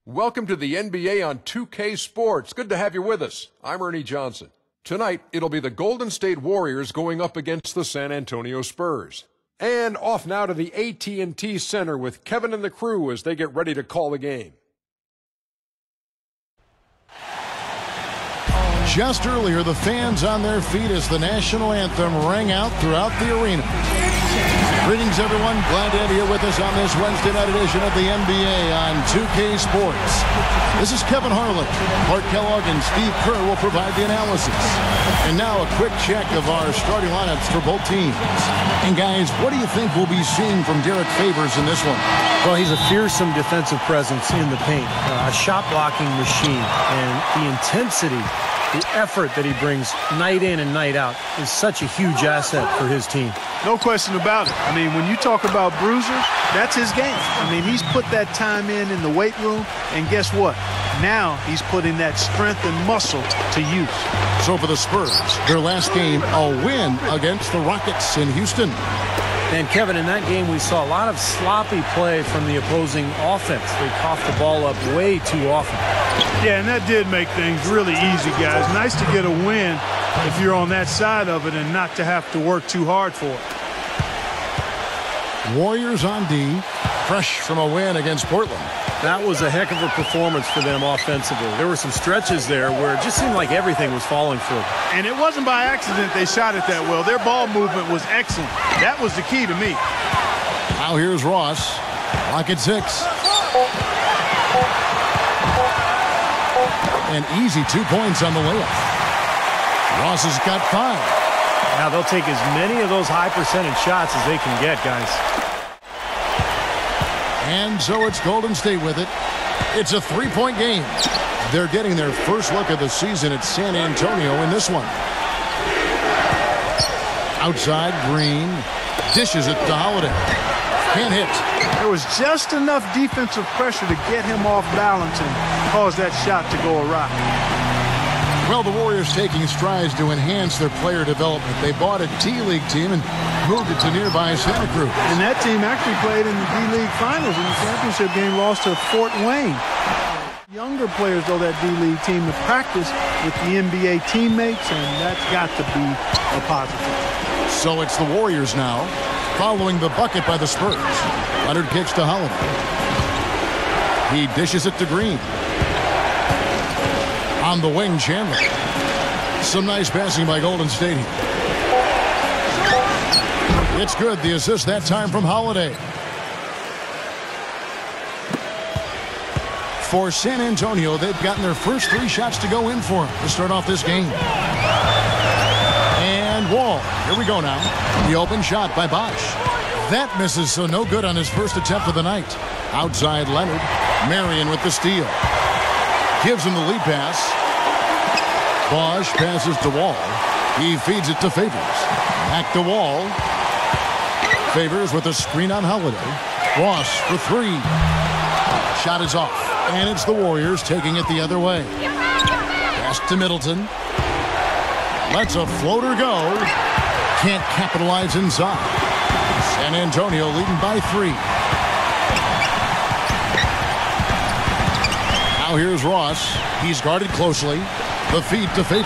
Welcome to the NBA on 2K Sports. Good to have you with us. I'm Ernie Johnson. Tonight, it'll be the Golden State Warriors going up against the San Antonio Spurs. And off now to the AT&T Center with Kevin and the crew as they get ready to call the game. Just earlier, the fans on their feet as the national anthem rang out throughout the arena. Greetings, everyone. Glad to have you with us on this Wednesday night edition of the NBA on 2K Sports. This is Kevin Harlan. Bart Kellogg and Steve Kerr will provide the analysis. And now a quick check of our starting lineups for both teams. And guys, what do you think we'll be seeing from Derek Favors in this one? Well, he's a fearsome defensive presence in the paint, a shot blocking machine, and the intensity, the effort that he brings night in and night out is such a huge asset for his team. No question about it. I mean, when you talk about bruisers, that's his game. I mean, he's put that time in the weight room, and guess what? Now he's putting that strength and muscle to use. So for the Spurs, their last game, a win against the Rockets in Houston. And Kevin, in that game, we saw a lot of sloppy play from the opposing offense. They coughed the ball up way too often. Yeah, and that did make things really easy, guys. Nice to get a win if you're on that side of it and not to have to work too hard for it. Warriors on D, fresh from a win against Portland. That was a heck of a performance for them offensively. There were some stretches there where it just seemed like everything was falling for them. And it wasn't by accident they shot it that well. Their ball movement was excellent. That was the key to me. Now here's Ross. Rocket 6. An easy 2 points on the layup. Ross has got 5. Now they'll take as many of those high percentage shots as they can get, guys. And so it's Golden State with it. It's a 3-point game. They're getting their first look of the season at San Antonio in this one. Outside, Green dishes it to Holiday. Can't hit. There was just enough defensive pressure to get him off balance and cause that shot to go awry. Well, the Warriors taking strides to enhance their player development. They bought a D-League team and moved it to nearby Santa Cruz. And that team actually played in the D-League Finals in the championship game, lost to Fort Wayne. Younger players, though, that D-League team to practice with the NBA teammates, and that's got to be a positive. So it's the Warriors now, following the bucket by the Spurs. Leonard kicks to Holiday. He dishes it to Green. On the wing, Chandler. Some nice passing by Golden State here. It's good. The assist that time from Holiday. For San Antonio, they've gotten their first 3 shots to go in for them to start off this game. And Wall. Here we go now. The open shot by Bosch. That misses, so no good on his first attempt of the night. Outside Leonard. Marion with the steal. Gives him the lead pass. Bosch passes to Wall. He feeds it to Favors. Back to Wall. Favors with a screen on Holiday. Ross for 3. Shot is off. And it's the Warriors taking it the other way. Pass to Middleton. Lets a floater go. Can't capitalize inside. San Antonio leading by 3. Now here's Ross. He's guarded closely. The feed to Favors.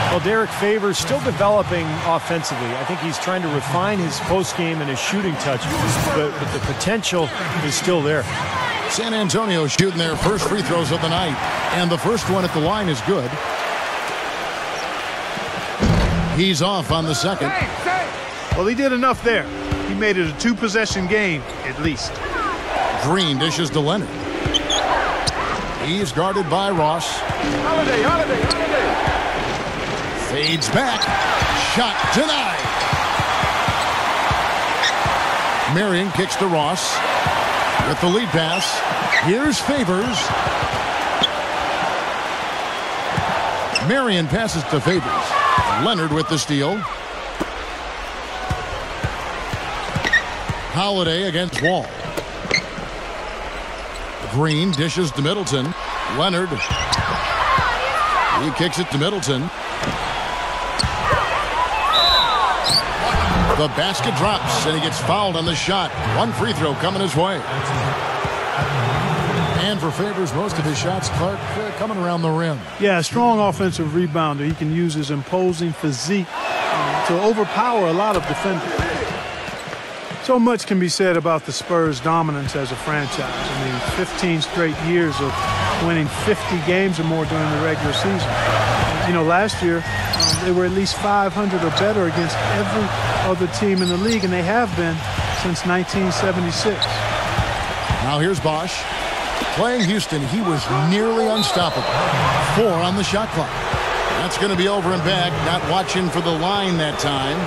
Well, Derek Favors still developing offensively. I think he's trying to refine his post game and his shooting touch, but the potential is still there. San Antonio shooting their first free throws of the night, and the first one at the line is good. He's off on the second. Well, he did enough there. He made it a 2-possession game, at least. Green dishes to Leonard. He's guarded by Ross. Holiday. Fades back. Shot denied. Marion kicks to Ross. With the lead pass. Here's Favors. Marion passes to Favors. Leonard with the steal. Holiday against Wall. Green dishes to Middleton. Leonard. He kicks it to Middleton. The basket drops, and he gets fouled on the shot. One free throw coming his way. And for for Favors. Most of his shots, Clark, coming around the rim. Yeah, a strong offensive rebounder. He can use his imposing physique to overpower a lot of defenders. So much can be said about the Spurs' dominance as a franchise. I mean, 15 straight years of winning 50 games or more during the regular season. You know, last year, they were at least 500 or better against every other team in the league, and they have been since 1976. Now here's Bosch. Playing Houston, he was nearly unstoppable. 4 on the shot clock. That's going to be over and back. Not watching for the line that time.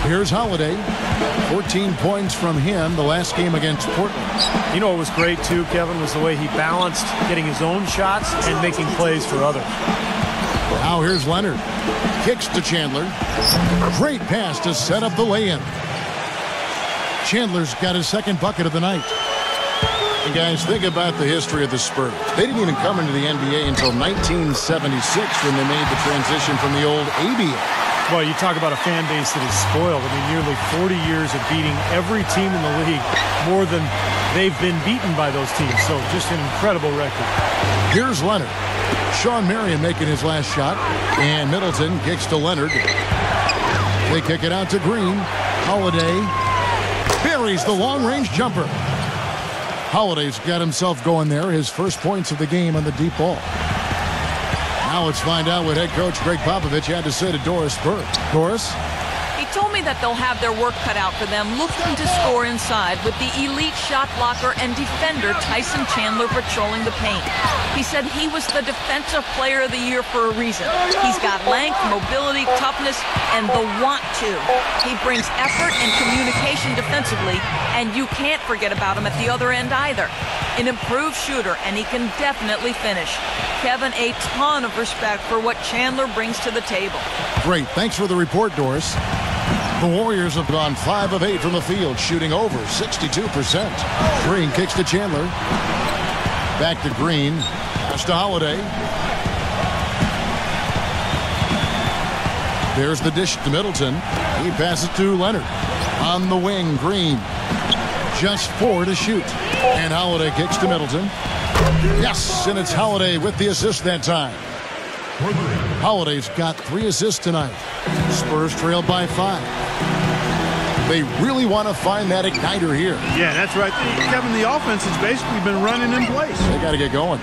Here's Holiday. 14 points from him the last game against Portland. You know what was great, too, Kevin, was the way he balanced getting his own shots and making plays for others. Now here's Leonard. Kicks to Chandler. Great pass to set up the lay-in. Chandler's got his second bucket of the night. And guys, think about the history of the Spurs. They didn't even come into the NBA until 1976 when they made the transition from the old ABA. Well, you talk about a fan base that is spoiled. I mean, nearly 40 years of beating every team in the league, more than they've been beaten by those teams. So just an incredible record. Here's Leonard. Sean Marion making his last shot. And Middleton kicks to Leonard. They kick it out to Green. Holiday buries the long-range jumper. Holiday's got himself going there. His first points of the game on the deep ball. Now let's find out what head coach Greg Popovich had to say to Doris Burke. Doris? He told me that they'll have their work cut out for them looking to score inside with the elite shot blocker and defender Tyson Chandler patrolling the paint. He said he was the Defensive Player of the Year for a reason. He's got length, mobility, toughness, and the want to. He brings effort and communication defensively, and you can't forget about him at the other end either. An improved shooter, and he can definitely finish. Kevin, a ton of respect for what Chandler brings to the table. Great. Thanks for the report, Doris. The Warriors have gone 5 of 8 from the field, shooting over 62%. Green kicks to Chandler. Back to Green. Pass to Holiday. There's the dish to Middleton. He passes to Leonard. On the wing, Green. Just 4 to shoot. And Holiday kicks to Middleton. Yes, and it's Holiday with the assist that time. Holiday's got 3 assists tonight. Spurs trail by 5. They really want to find that igniter here. Yeah, that's right. Kevin, the offense has basically been running in place. They got to get going.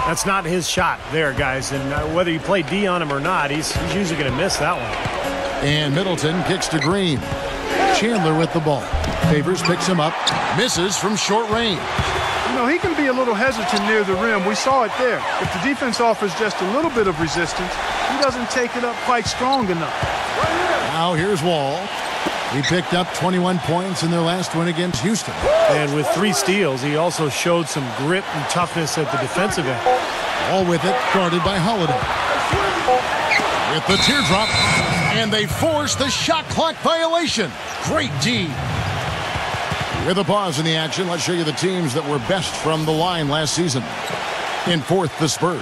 That's not his shot there, guys. And whether you play D on him or not, he's usually going to miss that one. And Middleton kicks to Green. Chandler with the ball. Favors picks him up. Misses from short range. You know, he can be a little hesitant near the rim. We saw it there. If the defense offers just a little bit of resistance, he doesn't take it up quite strong enough. Now here's Wall. He picked up 21 points in their last win against Houston. And with 3 steals, he also showed some grit and toughness at the defensive end. All with it, guarded by Holiday. With the teardrop, and they force the shot clock violation. Great D. With a pause in the action, let's show you the teams that were best from the line last season. In 4th, the Spurs.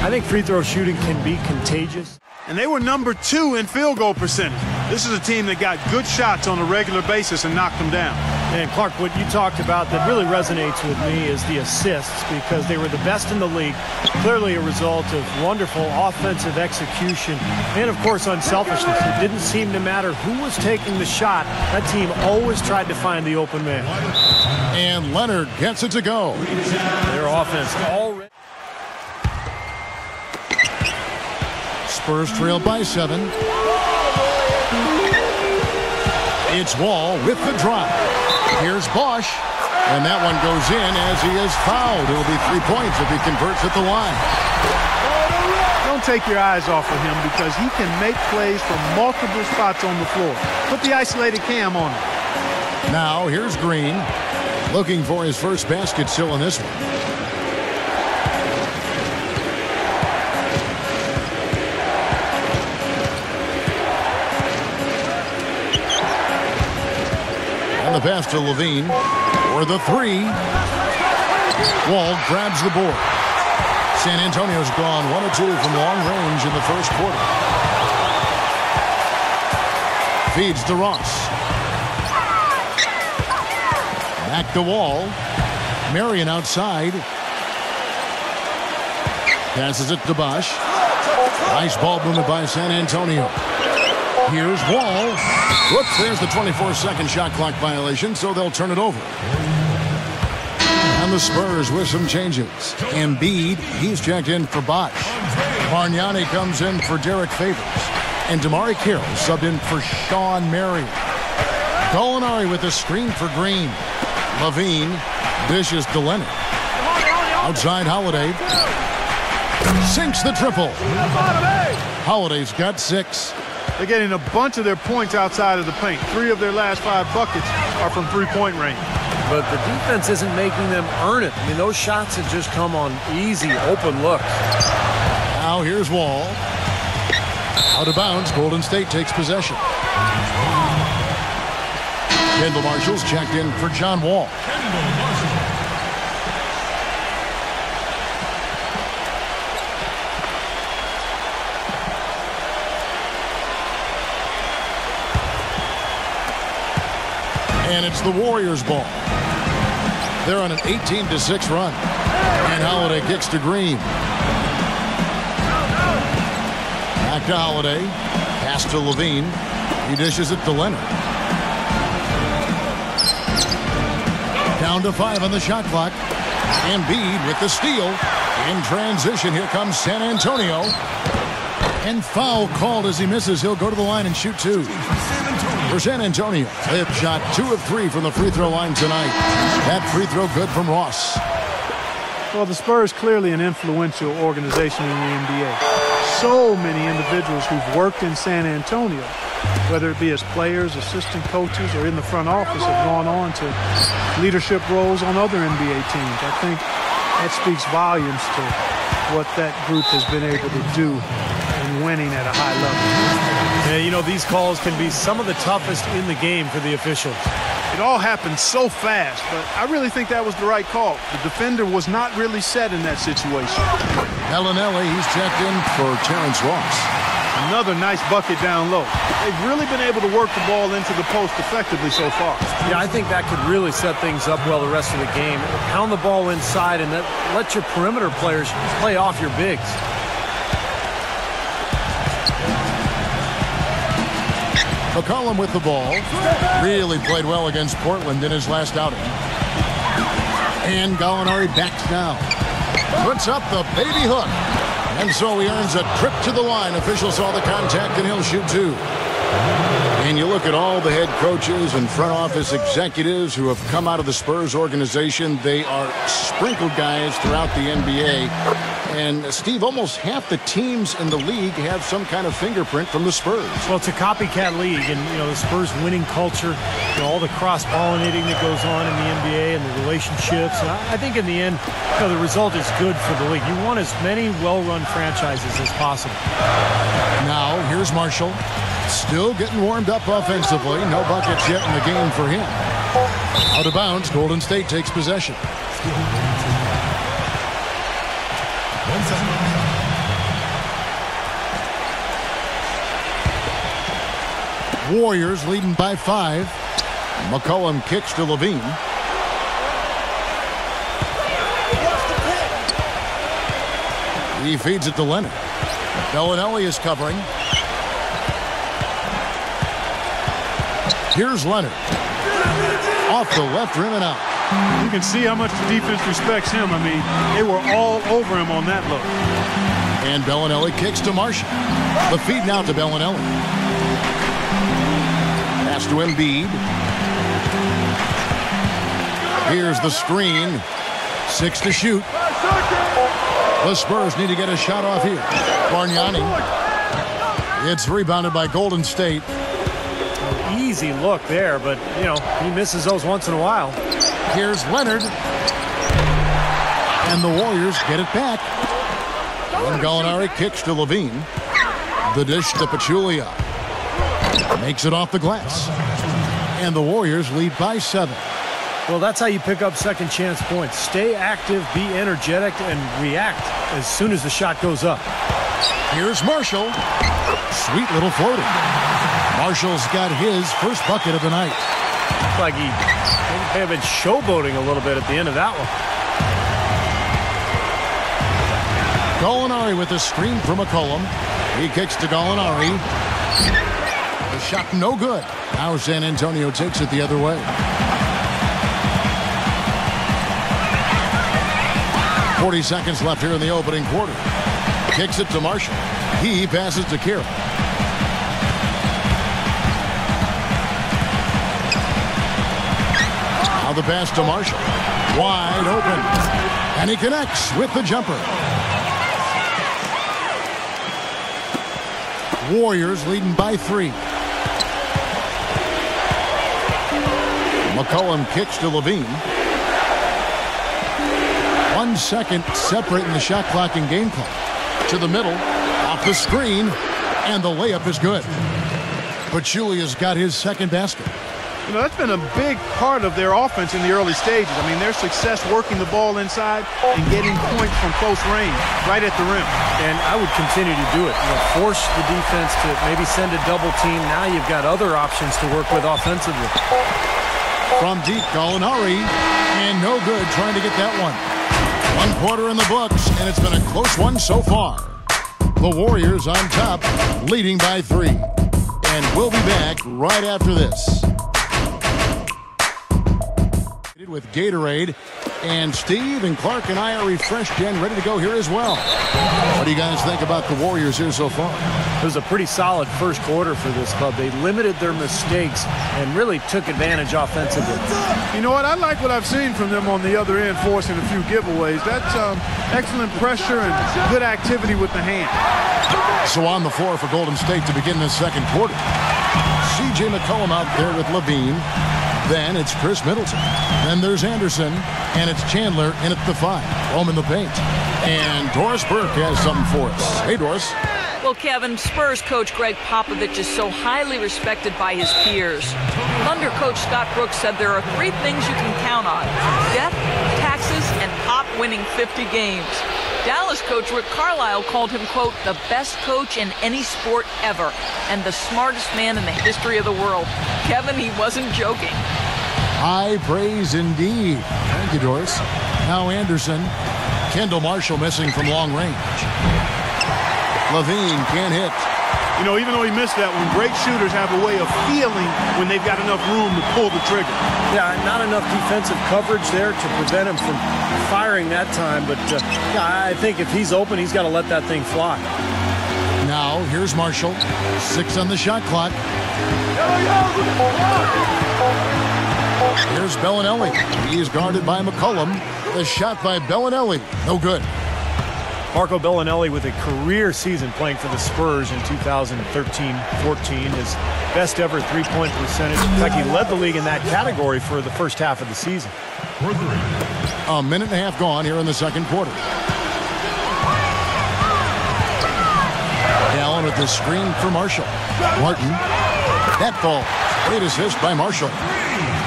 I think free throw shooting can be contagious. And they were number 2 in field goal percentage. This is a team that got good shots on a regular basis and knocked them down. And Clark, what you talked about that really resonates with me is the assists, because they were the best in the league. Clearly a result of wonderful offensive execution and, of course, unselfishness. It didn't seem to matter who was taking the shot. That team always tried to find the open man. And Leonard gets it to go. Their offense already. Spurs trail by 7. It's Wall with the drive. Here's Bosch. And that one goes in as he is fouled. It'll be 3 points if he converts at the line. Don't take your eyes off of him, because he can make plays from multiple spots on the floor. Put the isolated cam on him. Now here's Green. Looking for his first basket still in this one. The pass to Levine for the 3. Wall grabs the board. San Antonio's gone 1 of 2 from long range in the first quarter. Feeds to Ross. Back to Wall. Marion outside. Passes it to Bosch. Nice ball movement by San Antonio. Here's Wall. Whoops, there's the 24-second shot clock violation, so they'll turn it over. And the Spurs with some changes. Embiid, he's checked in for Bosch. Bargnani comes in for Derek Favors. And Damari Carroll subbed in for Sean Marion. Gallinari with a screen for Green. Levine dishes to Leonard. Outside Holiday. Sinks the triple. Holiday's got 6. They're getting a bunch of their points outside of the paint. 3 of their last 5 buckets are from three-point range. But the defense isn't making them earn it. I mean, those shots have just come on easy, open looks. Now here's Wall. Out of bounds, Golden State takes possession. Kendall Marshall's checked in for John Wall. And it's the Warriors' ball. They're on an 18-6 run. And Holiday kicks to Green. Back to Holiday. Pass to Levine. He dishes it to Leonard. Down to 5 on the shot clock. Embiid with the steal. In transition, here comes San Antonio. And foul called as he misses. He'll go to the line and shoot 2. For San Antonio, they've shot 2 of 3 from the free throw line tonight. That free throw good from Ross. Well, the Spurs clearly an influential organization in the NBA. So many individuals who've worked in San Antonio, whether it be as players, assistant coaches, or in the front office, have gone on to leadership roles on other NBA teams. I think that speaks volumes to what that group has been able to do in winning at a high level. Yeah, you know, these calls can be some of the toughest in the game for the officials. It all happened so fast, but I really think that was the right call. The defender was not really set in that situation. Bellinelli, he's checked in for Terrence Ross. Another nice bucket down low. They've really been able to work the ball into the post effectively so far. Yeah, I think that could really set things up well the rest of the game. Pound the ball inside and let your perimeter players play off your bigs. McCollum with the ball. Really played well against Portland in his last outing. And Gallinari backs down. Puts up the baby hook. And so he earns a trip to the line. Official saw the contact and he'll shoot 2. And you look at all the head coaches and front office executives who have come out of the Spurs organization. They are sprinkled guys throughout the NBA. And, Steve, almost half the teams in the league have some kind of fingerprint from the Spurs. Well, it's a copycat league, and, you know, the Spurs winning culture, you know, all the cross-pollinating that goes on in the NBA and the relationships. And I think in the end, you know, the result is good for the league. You want as many well-run franchises as possible. Now, here's Marshall. Still getting warmed up offensively. No buckets yet in the game for him. Out of bounds, Golden State takes possession. Warriors leading by 5. McCollum kicks to Levine. He feeds it to Leonard. Bellinelli is covering. Here's Leonard. Off the left rim and out. You can see how much the defense respects him. I mean, they were all over him on that look. And Bellinelli kicks to Marshall. The feed now to Bellinelli. Pass to Embiid. Here's the screen. 6 to shoot. The Spurs need to get a shot off here. Bargnani. It's rebounded by Golden State. Easy look there, but, you know, he misses those once in a while. Here's Leonard. And the Warriors get it back. And Gallinari kicks to Levine. The dish to Pachulia. Makes it off the glass. And the Warriors lead by 7. Well, that's how you pick up second chance points. Stay active, be energetic, and react as soon as the shot goes up. Here's Marshall. Sweet little floating. Marshall's got his first bucket of the night. Looks like he may have been showboating a little bit at the end of that one. Gallinari with a screen from McCollum. He kicks to Gallinari. The shot no good. Now San Antonio takes it the other way. 40 seconds left here in the opening quarter. Kicks it to Marshall. He passes to Kira. Now the pass to Marshall. Wide open. And he connects with the jumper. Warriors leading by 3. McCollum kicks to Levine. 1 second separating the shot clock and game clock. To the middle, off the screen, and the layup is good. Pachulia's got his second basket. You know, that's been a big part of their offense in the early stages. I mean, their success working the ball inside and getting points from close range, right at the rim. And I would continue to do it. You know, force the defense to maybe send a double team. Now you've got other options to work with offensively. From deep, Gallinari, and no good trying to get that one. 1 quarter in the books, and it's been a close one so far. The Warriors on top, leading by 3. And we'll be back right after this. With Gatorade, and Steve and Clark and I are refreshed and ready to go here as well. What do you guys think about the Warriors here so far? It was a pretty solid first quarter for this club. They limited their mistakes and really took advantage offensively. You know what? I like what I've seen from them on the other end, forcing a few giveaways. That's excellent pressure and good activity with the hand. So on the floor for Golden State to begin this second quarter. C.J. McCollum out there with Levine. Then it's Chris Middleton. Then there's Anderson. And it's Chandler in at the 5. Home in the paint. And Doris Burke has something for us. Hey, Doris. Well, Kevin, Spurs coach Greg Popovich is so highly respected by his peers. Thunder coach Scott Brooks said there are 3 things you can count on: death, taxes, and Pop winning 50 games. Dallas coach Rick Carlisle called him, quote, the best coach in any sport ever and the smartest man in the history of the world. Kevin, he wasn't joking. High praise indeed. Thank you, Doris. Now Anderson. Kendall Marshall missing from long range. Levine can't hit. You know, even though he missed that one, great shooters have a way of feeling when they've got enough room to pull the trigger. Yeah, not enough defensive coverage there to prevent him from firing that time. But yeah, I think if he's open, he's got to let that thing fly. Now, here's Marshall. 6 on the shot clock. Here's Bellinelli. He's guarded by McCollum. The shot by Bellinelli. No good. Marco Bellinelli with a career season playing for the Spurs in 2013-14. His best ever three-point percentage. In fact, he led the league in that category for the first half of the season. A minute and a half gone here in the second quarter. Allen with the screen for Marshall. Martin. That ball. Great assist by Marshall.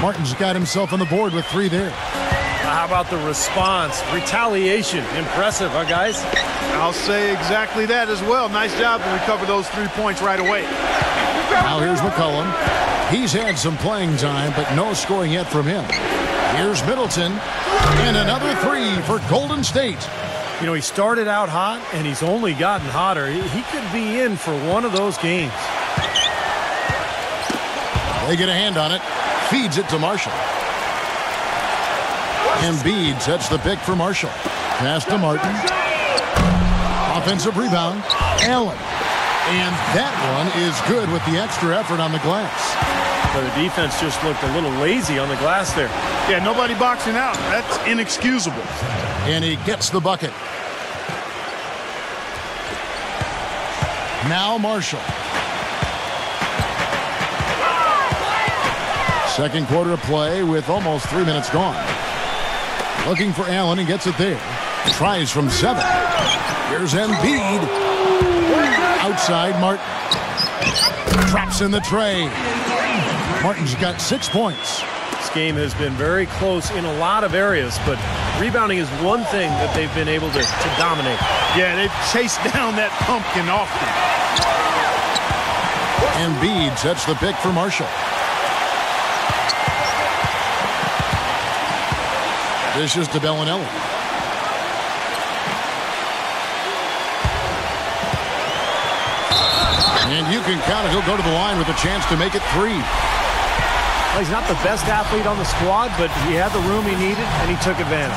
Martin's got himself on the board with 3 there. How about the response? Retaliation. Impressive, huh, guys? I'll say exactly that as well. Nice job to recover those 3 points right away. Now here's McCollum. He's had some playing time, but no scoring yet from him. Here's Middleton. And another 3 for Golden State. You know, he started out hot, and he's only gotten hotter. He could be in for one of those games. They get a hand on it. Feeds it to Marshall. Embiid sets the pick for Marshall. Pass to Martin. Offensive rebound. Allen. And that one is good with the extra effort on the glass. So the defense just looked a little lazy on the glass there. Yeah, nobody boxing out. That's inexcusable. And he gets the bucket. Now Marshall. Second quarter of play with almost 3 minutes gone. Looking for Allen and gets it there. Tries from 7. Here's Embiid. Outside Martin. Traps in the tray. Martin's got 6 points. This game has been very close in a lot of areas, but rebounding is one thing that they've been able to dominate. Yeah, they've chased down that pumpkin often. Embiid sets the pick for Marshall. This is to Bellinelli. And you can count it. He'll go to the line with a chance to make it 3. Well, he's not the best athlete on the squad, but he had the room he needed, and he took advantage.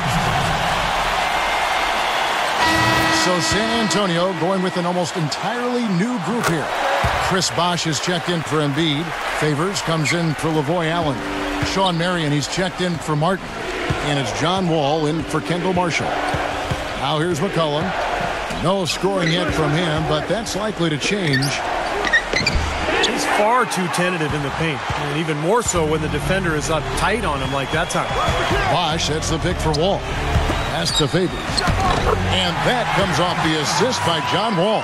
So San Antonio going with an almost entirely new group here. Chris Bosh is checked in for Embiid. Favors comes in for Lavoy Allen. Sean Marion, he's checked in for Martin. And it's John Wall in for Kendall Marshall. Now here's McCollum. No scoring yet from him, but that's likely to change. He's far too tentative in the paint, and even more so when the defender is up tight on him like that time. Bosh sets the pick for Wall. Pass to Favors. And that comes off the assist by John Wall.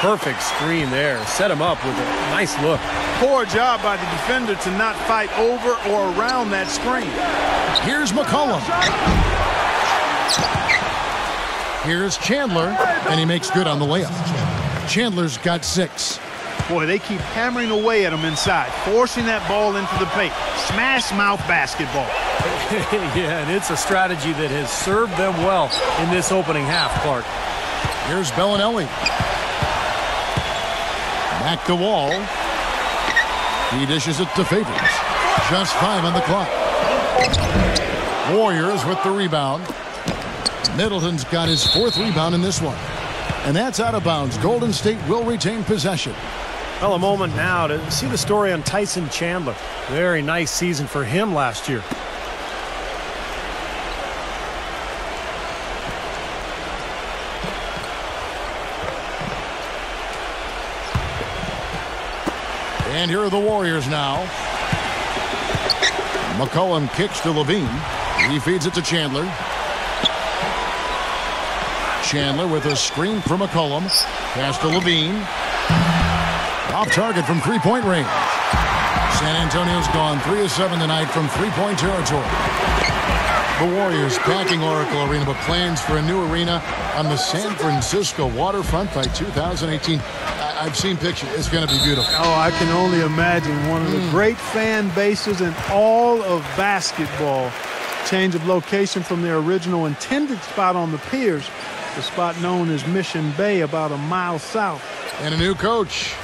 Perfect screen there. Set him up with a nice look. Poor job by the defender to not fight over or around that screen. Here's McCollum. Here's Chandler, and he makes good on the layup. Chandler's got 6. Boy, they keep hammering away at him inside, forcing that ball into the paint. Smash mouth basketball. Yeah, and it's a strategy that has served them well in this opening half, Clark. Here's Bellinelli. Back to Wall. He dishes it to Favors. Just 5 on the clock. Warriors with the rebound. Middleton's got his 4th rebound in this one. And that's out of bounds. Golden State will retain possession. Well, a moment now to see the story on Tyson Chandler. Very nice season for him last year. And here are the Warriors now. McCollum kicks to Levine. He feeds it to Chandler. Chandler with a screen for McCollum. Pass to Levine. Off target from three-point range. San Antonio's gone 3 of 7 tonight from three-point territory. The Warriors packing Oracle Arena, but plans for a new arena on the San Francisco waterfront by 2018. I've seen pictures. It's going to be beautiful. Oh, I can only imagine. One of the great fan bases in all of basketball. Change of location from their original intended spot on the piers, the spot known as Mission Bay, about a mile south. And a new coach.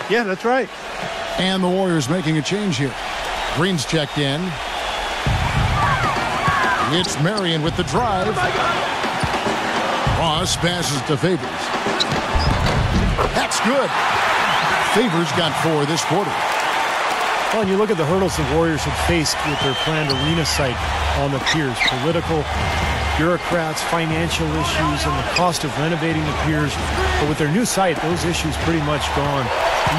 Yeah, that's right. And the Warriors making a change here. Green's checked in. It's Marion with the drive. Ross passes to Favors. That's good. Favors got 4 this quarter. Well, and you look at the hurdles the Warriors have faced with their planned arena site on the piers. Political, bureaucrats, financial issues, and the cost of renovating the piers. But with their new site, those issues pretty much gone.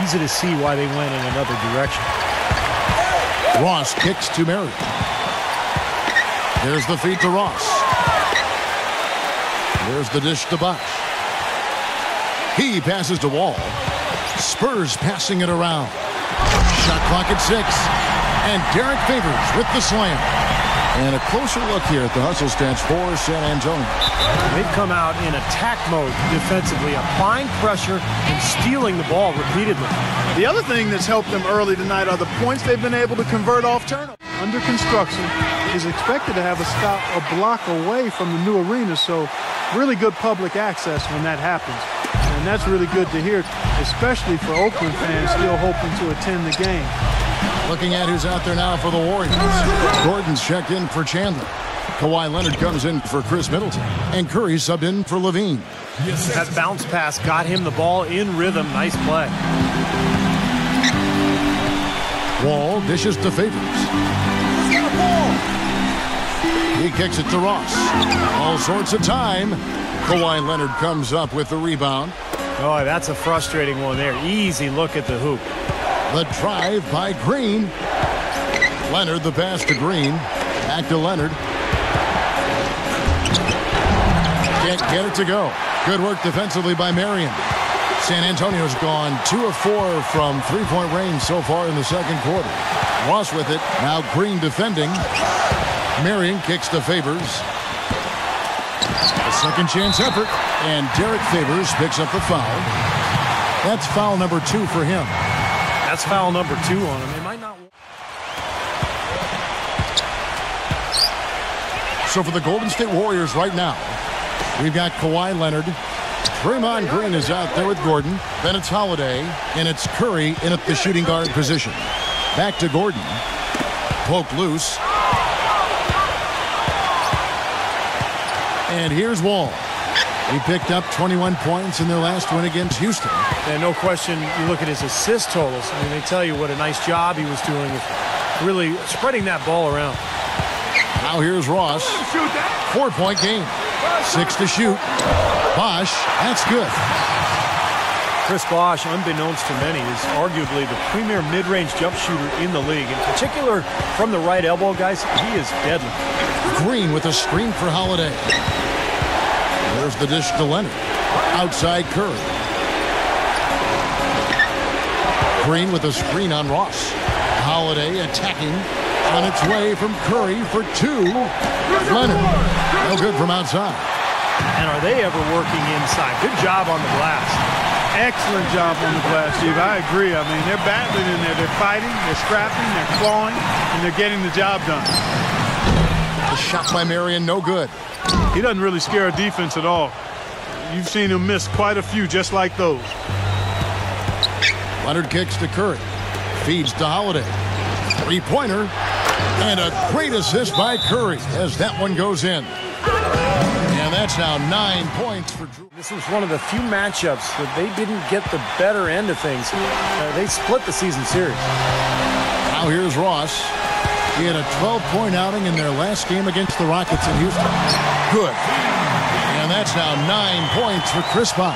Easy to see why they went in another direction. Ross kicks to Marion. There's the feed to Ross. There's the dish to Bosh. He passes to Wall. Spurs passing it around. Shot clock at 6. And Derek Favors with the slam. And a closer look here at the hustle stats for San Antonio. They've come out in attack mode defensively, applying pressure and stealing the ball repeatedly. The other thing that's helped them early tonight are the points they've been able to convert off turnover. Under construction, is expected to have a block away from the new arena, so really good public access when that happens. And that's really good to hear, especially for Oakland fans still hoping to attend the game. Looking at who's out there now for the Warriors. Gordon's checked in for Chandler. Kawhi Leonard comes in for Chris Middleton. And Curry subbed in for Levine. That bounce pass got him the ball in rhythm. Nice play. Wall dishes to Favors. He kicks it to Ross. All sorts of time. Kawhi Leonard comes up with the rebound. Oh, that's a frustrating one there. Easy look at the hoop. The drive by Green. Leonard, the pass to Green. Back to Leonard. Can't get it to go. Good work defensively by Marion. San Antonio's gone 2 of 4 from three-point range so far in the second quarter. Ross with it. Now Green defending. Marion kicks to Favors. A second chance effort. And Derek Favors picks up the foul. That's foul number 2 for him. That's foul number 2 on him. They might not. So for the Golden State Warriors right now, we've got Kawhi Leonard. Draymond Green is out there with Gordon. Then it's Holiday. And it's Curry in at the shooting guard position. Back to Gordon. Poked loose. And here's Wall. He picked up 21 points in their last win against Houston. And no question, you look at his assist totals. I mean, they tell you what a nice job he was doing with really spreading that ball around. Now here's Ross. 4-point game. 6 to shoot. Bosh, that's good. Chris Bosh, unbeknownst to many, is arguably the premier mid-range jump shooter in the league. In particular, from the right elbow, guys, he is deadly. Green with a screen for Holiday. There's the dish to Leonard. Outside Curry. Green with a screen on Ross. Holiday attacking. On its way from Curry for 2. Leonard. No good from outside. And are they ever working inside? Good job on the glass. Excellent job on the glass, Steve. I agree. I mean, they're battling in there. They're fighting, they're scrapping, they're clawing, and they're getting the job done. The shot by Marion, no good. He doesn't really scare a defense at all. You've seen him miss quite a few just like those. Leonard kicks to Curry. Feeds to Holiday. 3-pointer. And a great assist by Curry as that one goes in. And that's now 9 points for Drew. This was one of the few matchups that they didn't get the better end of things. They split the season series. Now here's Ross. He had a 12-point outing in their last game against the Rockets in Houston. Good. And that's now 9 points for Chris Bosh.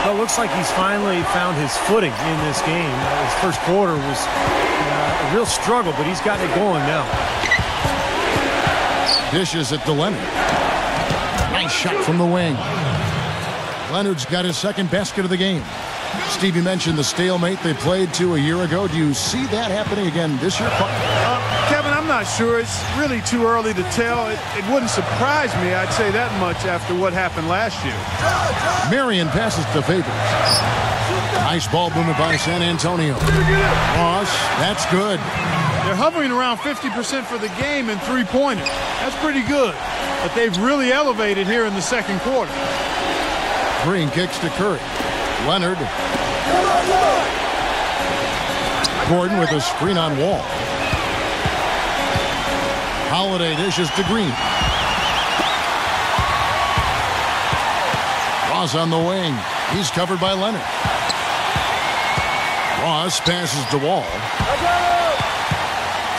Well, it looks like he's finally found his footing in this game. His first quarter was a real struggle, but he's got it going now. Dishes it to Leonard. Nice shot from the wing. Leonard's got his second basket of the game. Stevie mentioned the stalemate they played to a year ago. Do you see that happening again this year? Kevin, I'm not sure. It's really too early to tell. It wouldn't surprise me, I'd say that much, after what happened last year. Marion passes to Favors. Nice ball movement by San Antonio. Ross, that's good. They're hovering around 50% for the game in three-pointers. That's pretty good. But they've really elevated here in the second quarter. Green kicks to Curry. Leonard. Gordon with a screen on Wall. Holiday dishes to Green. Ross on the wing. He's covered by Leonard. Ross passes to Wall.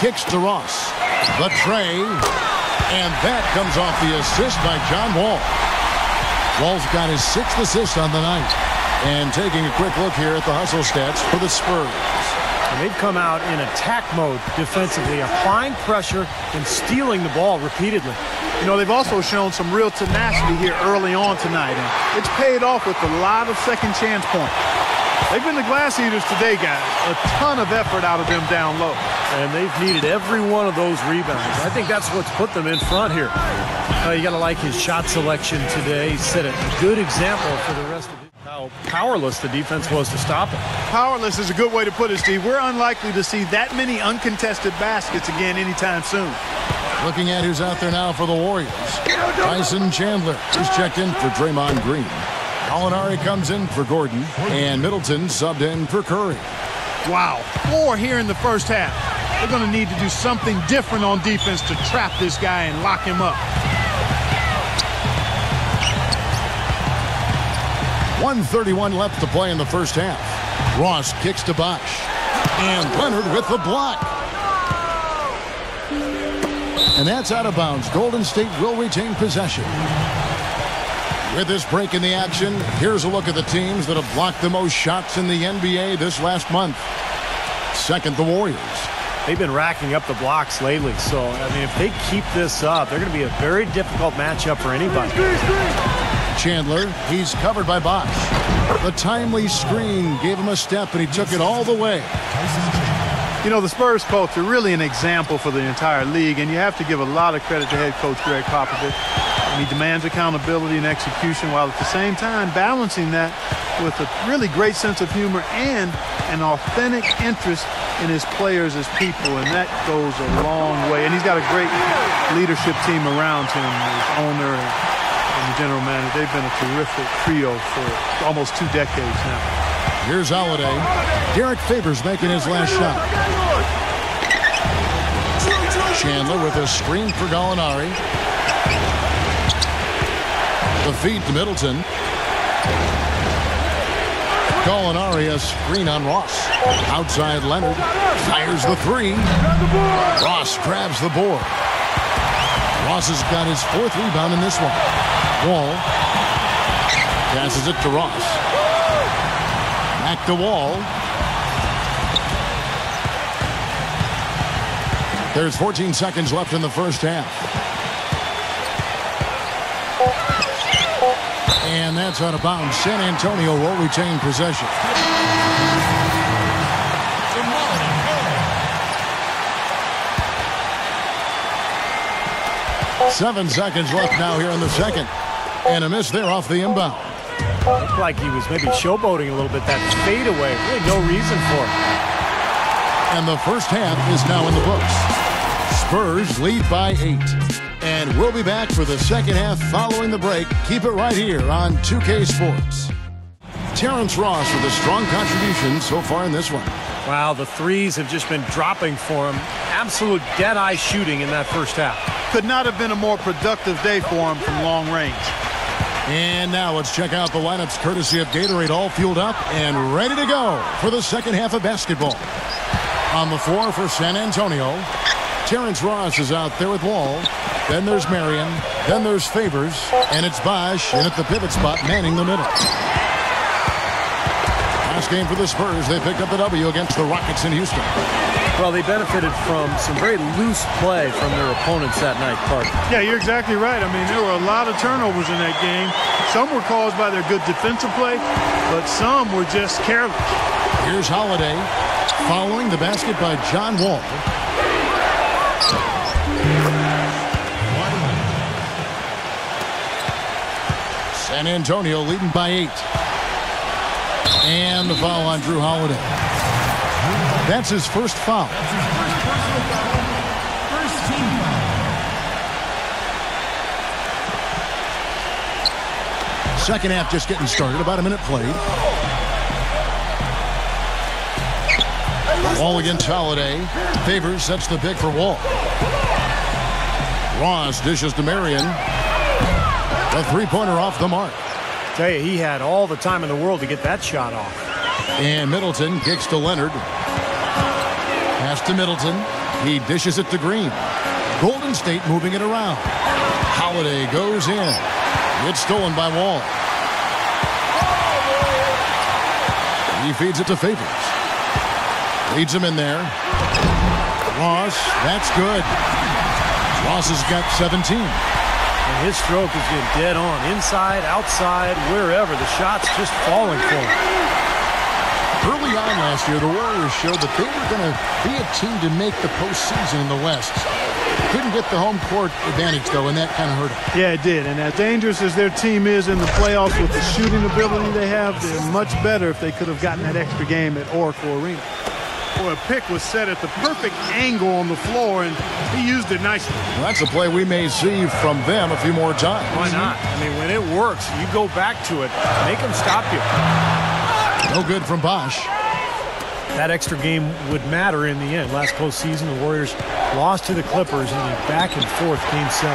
Kicks to Ross. The tray. And that comes off the assist by John Wall. Wall's got his 6th assist on the night. And taking a quick look here at the hustle stats for the Spurs. And they've come out in attack mode defensively, applying pressure and stealing the ball repeatedly. You know, they've also shown some real tenacity here early on tonight. And it's paid off with a lot of second chance points. They've been the glass eaters today, guys. A ton of effort out of them down low. And they've needed every one of those rebounds. I think that's what's put them in front here. You got to like his shot selection today. He set a good example for the rest of it. How powerless the defense was to stop him. Powerless is a good way to put it, Steve. We're unlikely to see that many uncontested baskets again anytime soon. Looking at who's out there now for the Warriors. Tyson Chandler is checked in for Draymond Green. Gallinari comes in for Gordon. And Middleton subbed in for Curry. Wow. 4 here in the first half. They're going to need to do something different on defense to trap this guy and lock him up. 1:31 left to play in the first half. Ross kicks to Bosh. And Leonard with the block. And that's out of bounds. Golden State will retain possession. With this break in the action, here's a look at the teams that have blocked the most shots in the NBA this last month. Second, the Warriors. They've been racking up the blocks lately. So, I mean, if they keep this up, they're going to be a very difficult matchup for anybody. Chandler, he's covered by Bosh. The timely screen gave him a step, and he took it all the way. You know, the Spurs culture, really an example for the entire league, and you have to give a lot of credit to head coach Greg Popovich. And he demands accountability and execution while at the same time balancing that with a really great sense of humor and an authentic interest in his players as people, and that goes a long way. And he's got a great leadership team around him, his owner and the general manager. They've been a terrific trio for almost 2 decades now. Here's Holiday. Derek Favors making his last shot. Chandler with a screen for Gallinari. The feed to Middleton. Gallinari a screen on Ross. Outside Leonard. Fires the 3. Ross grabs the board. Ross has got his 4th rebound in this one. Wall. Passes it to Ross. Back to Wall. There's 14 seconds left in the first half. And that's out of bounds. San Antonio will retain possession. Seven seconds left now here in the second. And a miss there off the inbound. Looked like he was maybe showboating a little bit. That fadeaway, really no reason for it. And the first half is now in the books. Spurs lead by 8. And we'll be back for the second half following the break. Keep it right here on 2K Sports. Terrence Ross with a strong contribution so far in this one. Wow, the threes have just been dropping for him. Absolute dead-eye shooting in that first half. Could not have been a more productive day for him from long range. And now let's check out the lineups courtesy of Gatorade, all fueled up and ready to go for the second half of basketball. On the floor for San Antonio, Terrence Ross is out there with Wall. Then there's Marion. Then there's Favors. And it's Bosch in at the pivot spot, manning the middle. Last game for the Spurs. They picked up the W against the Rockets in Houston. Well, they benefited from some very loose play from their opponents that night, Clark. Yeah, you're exactly right. I mean, there were a lot of turnovers in that game. Some were caused by their good defensive play, but some were just careless. Here's Holiday following the basket by John Wall. San Antonio leading by 8. And the foul on Drew Holiday. That's his first foul. First team foul. Second half just getting started. About a minute played. Wall against Holiday. Favors sets the pick for Wall. Ross dishes to Marion. The three-pointer off the mark. Tell you, he had all the time in the world to get that shot off. And Middleton kicks to Leonard. Pass to Middleton. He dishes it to Green. Golden State moving it around. Holiday goes in. It's stolen by Wall. He feeds it to Favors. Leads him in there. Ross, that's good. Ross has got 17. And his stroke is getting dead on. Inside, outside, wherever. The shot's just falling for him. Early on last year, the Warriors showed that they were going to be a team to make the postseason in the West. Couldn't get the home court advantage, though, and that kind of hurt them. Yeah, it did. And as dangerous as their team is in the playoffs with the shooting ability they have, they're much better if they could have gotten that extra game at Oracle Arena. Boy, a pick was set at the perfect angle on the floor, and he used it nicely. Well, that's a play we may see from them a few more times. Why not? I mean, when it works, you go back to it. Make them stop you. No good from Bosch. That extra game would matter in the end. Last postseason, the Warriors lost to the Clippers in a back-and-forth Game 7.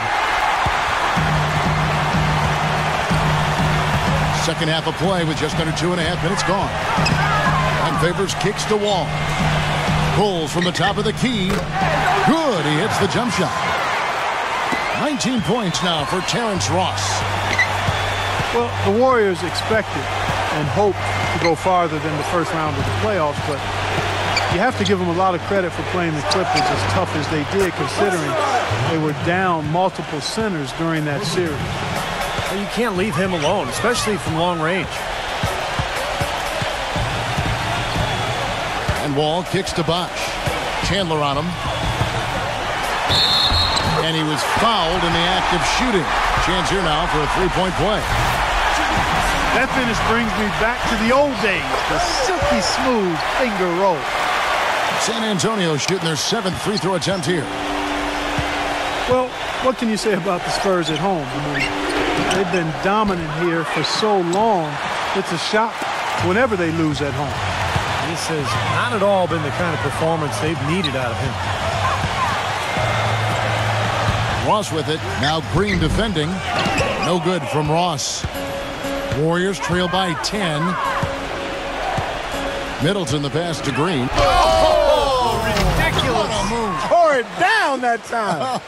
Second half of play with just under 2.5 minutes gone. And Favors kicks to Wall. Pulls from the top of the key. Good. He hits the jump shot. 19 points now for Terrence Ross. Well, the Warriors expected and hoped to go farther than the first round of the playoffs, but you have to give them a lot of credit for playing the Clippers as tough as they did, considering they were down multiple centers during that series. Well, you can't leave him alone, especially from long range. And Wall kicks to Bosch. Chandler on him. And he was fouled in the act of shooting. Chance here now for a three-point play. That finish brings me back to the old days, the silky smooth finger roll. San Antonio shooting their 7th free throw attempt here. Well, what can you say about the Spurs at home? I mean, they've been dominant here for so long. It's a shock whenever they lose at home. This has not at all been the kind of performance they've needed out of him. Ross with it. Now Green defending. No good from Ross. Warriors trail by 10. Middleton the pass to Green. Oh, ridiculous. Tore it down that time.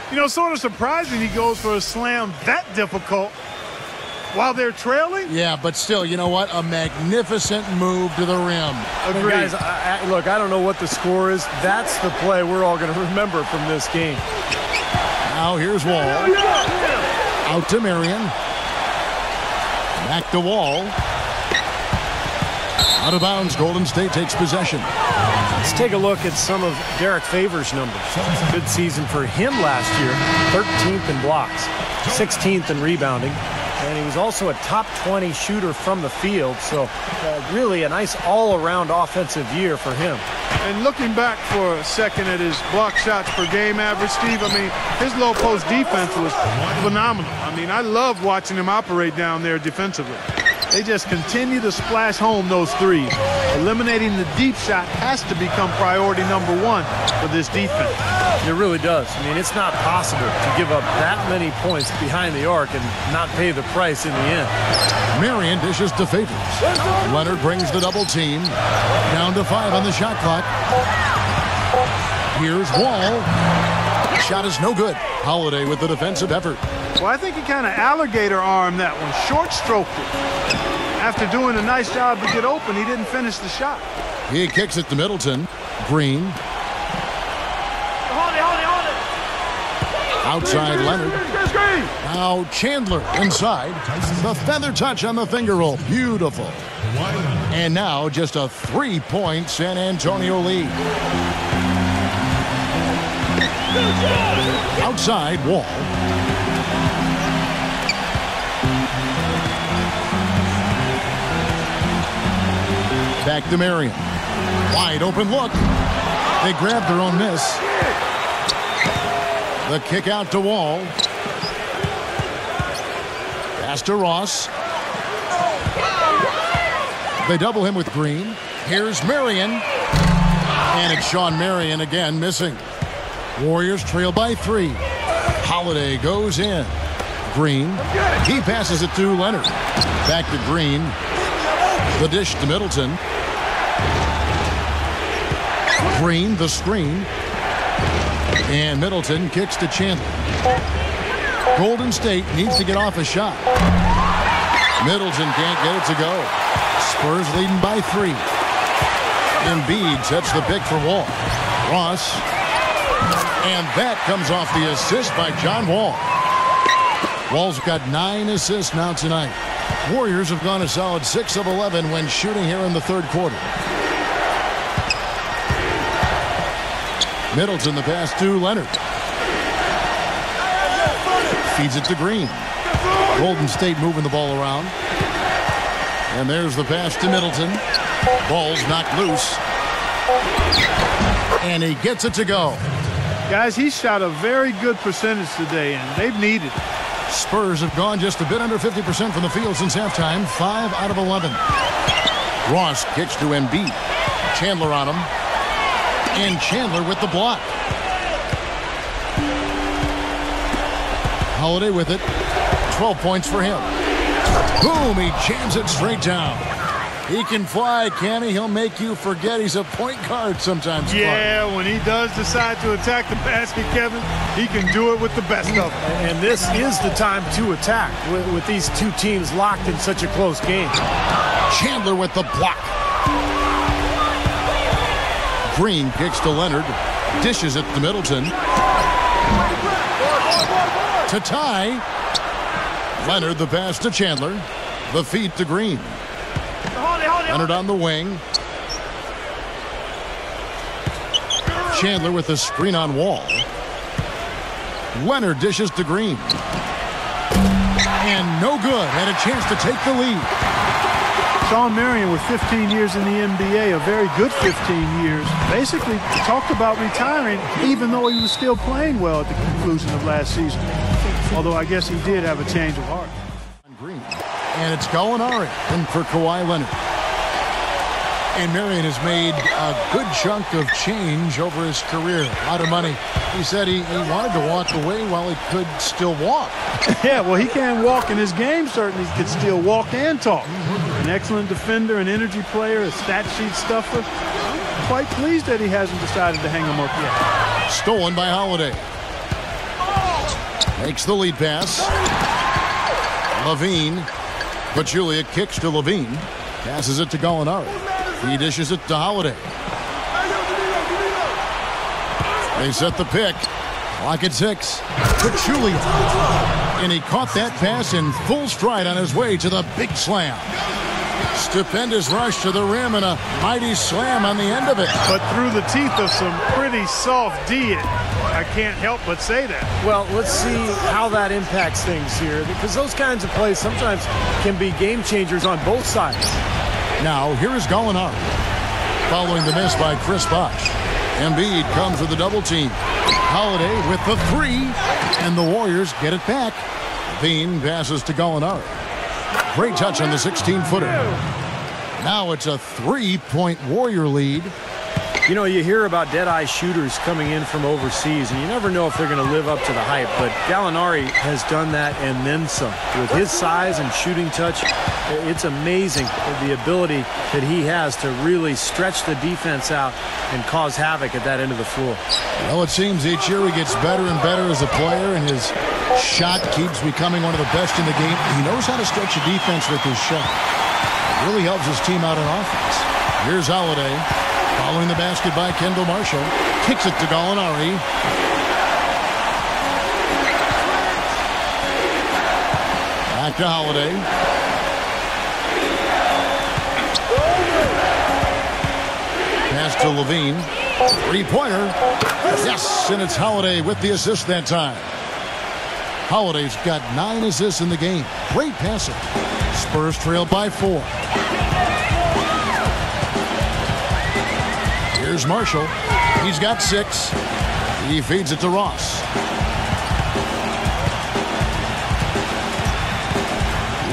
You know, sort of surprising he goes for a slam that difficult while they're trailing. Yeah, but still, you know what? A magnificent move to the rim. Agreed. Guys, look, I don't know what the score is. That's the play we're all going to remember from this game. Now here's Wall. Out to Marion. Back to Wall. Out of bounds. Golden State takes possession. Let's take a look at some of Derek Favors' numbers. Good season for him last year. 13th in blocks, 16th in rebounding. And he was also a top 20 shooter from the field. So really a nice all-around offensive year for him. And looking back for a second at his block shots per game average, Steve, I mean, his low post defense was phenomenal. I mean, I love watching him operate down there defensively. They just continue to splash home those threes. Eliminating the deep shot has to become priority number one for this defense. It really does. I mean, it's not possible to give up that many points behind the arc and not pay the price in the end. Marion dishes to Favors. Leonard brings the double team. Down to 5 on the shot clock. Here's Wall. Shot is no good. Holiday with the defensive effort. Well, I think he kind of alligator armed that one, short-stroked it. After doing a nice job to get open, he didn't finish the shot. He kicks it to Middleton. Green. Outside Leonard. Now Chandler inside. The feather touch on the finger roll. Beautiful. And now just a 3-point San Antonio lead. Outside Wall. Back to Marion. Wide open look. They grabbed their own miss. The kick out to Wall. Pass to Ross. They double him with Green. Here's Marion. And it's Sean Marion again missing. Warriors trail by 3. Holiday goes in. Green. He passes it to Leonard. Back to Green. The dish to Middleton. Green, the screen. And Middleton kicks to Chandler. Golden State needs to get off a shot. Middleton can't get it to go. Spurs leading by 3. Embiid sets the pick for Wall. Ross. And that comes off the assist by John Wall. Wall's got 9 assists now tonight. Warriors have gone a solid 6 of 11 when shooting here in the third quarter. Middleton the pass to Leonard. Feeds it to Green. Golden State moving the ball around. And there's the pass to Middleton. Ball's knocked loose. And he gets it to go. Guys, he shot a very good percentage today, and they've needed it. Spurs have gone just a bit under 50% from the field since halftime. 5 out of 11. Ross kicks to Embiid. Chandler on him. And Chandler with the block. Holiday with it. 12 points for him. Boom, he jams it straight down. He can fly, can he? He'll make you forget he's a point guard sometimes. Yeah, when he does decide to attack the basket, Kevin, he can do it with the best of them. And this is the time to attack with these two teams locked in such a close game. Chandler with the block. Green kicks to Leonard. Dishes it to Middleton. To tie. Leonard the pass to Chandler. The feed to Green. Leonard on the wing. Chandler with the screen on Wall. Leonard dishes to Green. And no good. Had a chance to take the lead. Shawn Marion with 15 years in the NBA, a very good 15 years, basically talked about retiring even though he was still playing well at the conclusion of last season. Although I guess he did have a change of heart. Green. And it's Gallinari in for Kawhi Leonard. And Marion has made a good chunk of change over his career. A lot of money. He said he wanted to walk away while he could still walk. Yeah, well, he can't walk in his game. Certainly he could still walk and talk. An excellent defender, an energy player, a stat sheet stuffer. I'm quite pleased that he hasn't decided to hang him up yet. Stolen by Holiday. Makes the lead pass. Levine. Pachulia kicks to Levine. Passes it to Gallinari. He dishes it to Holiday. They set the pick. Clock at 6. Pachulia. And he caught that pass in full stride on his way to the big slam. Stupendous rush to the rim and a mighty slam on the end of it. But through the teeth of some pretty soft D. I can't help but say that. Well, let's see how that impacts things here, because those kinds of plays sometimes can be game changers on both sides. Now, here is Gallinari. Following the miss by Chris Bosh. Embiid comes with a double team. Holiday with the 3, and the Warriors get it back. Levine passes to Gallinari. Great touch on the 16-footer. Now it's a 3-point Warrior lead. You know, you hear about dead-eye shooters coming in from overseas, and you never know if they're going to live up to the hype. But Gallinari has done that and then some. With his size and shooting touch, it's amazing the ability that he has to really stretch the defense out and cause havoc at that end of the floor. Well, it seems each year he gets better and better as a player, and his shot keeps becoming one of the best in the game. He knows how to stretch a defense with his shot. It really helps his team out on offense. Here's Holiday. Following the basket by Kendall Marshall. Kicks it to Gallinari. Back to Holiday. Pass to Levine. 3-pointer. Yes, and it's Holiday with the assist that time. Holiday's got 9 assists in the game. Great passing. Spurs trail by 4. Here's Marshall. He's got 6. He feeds it to Ross.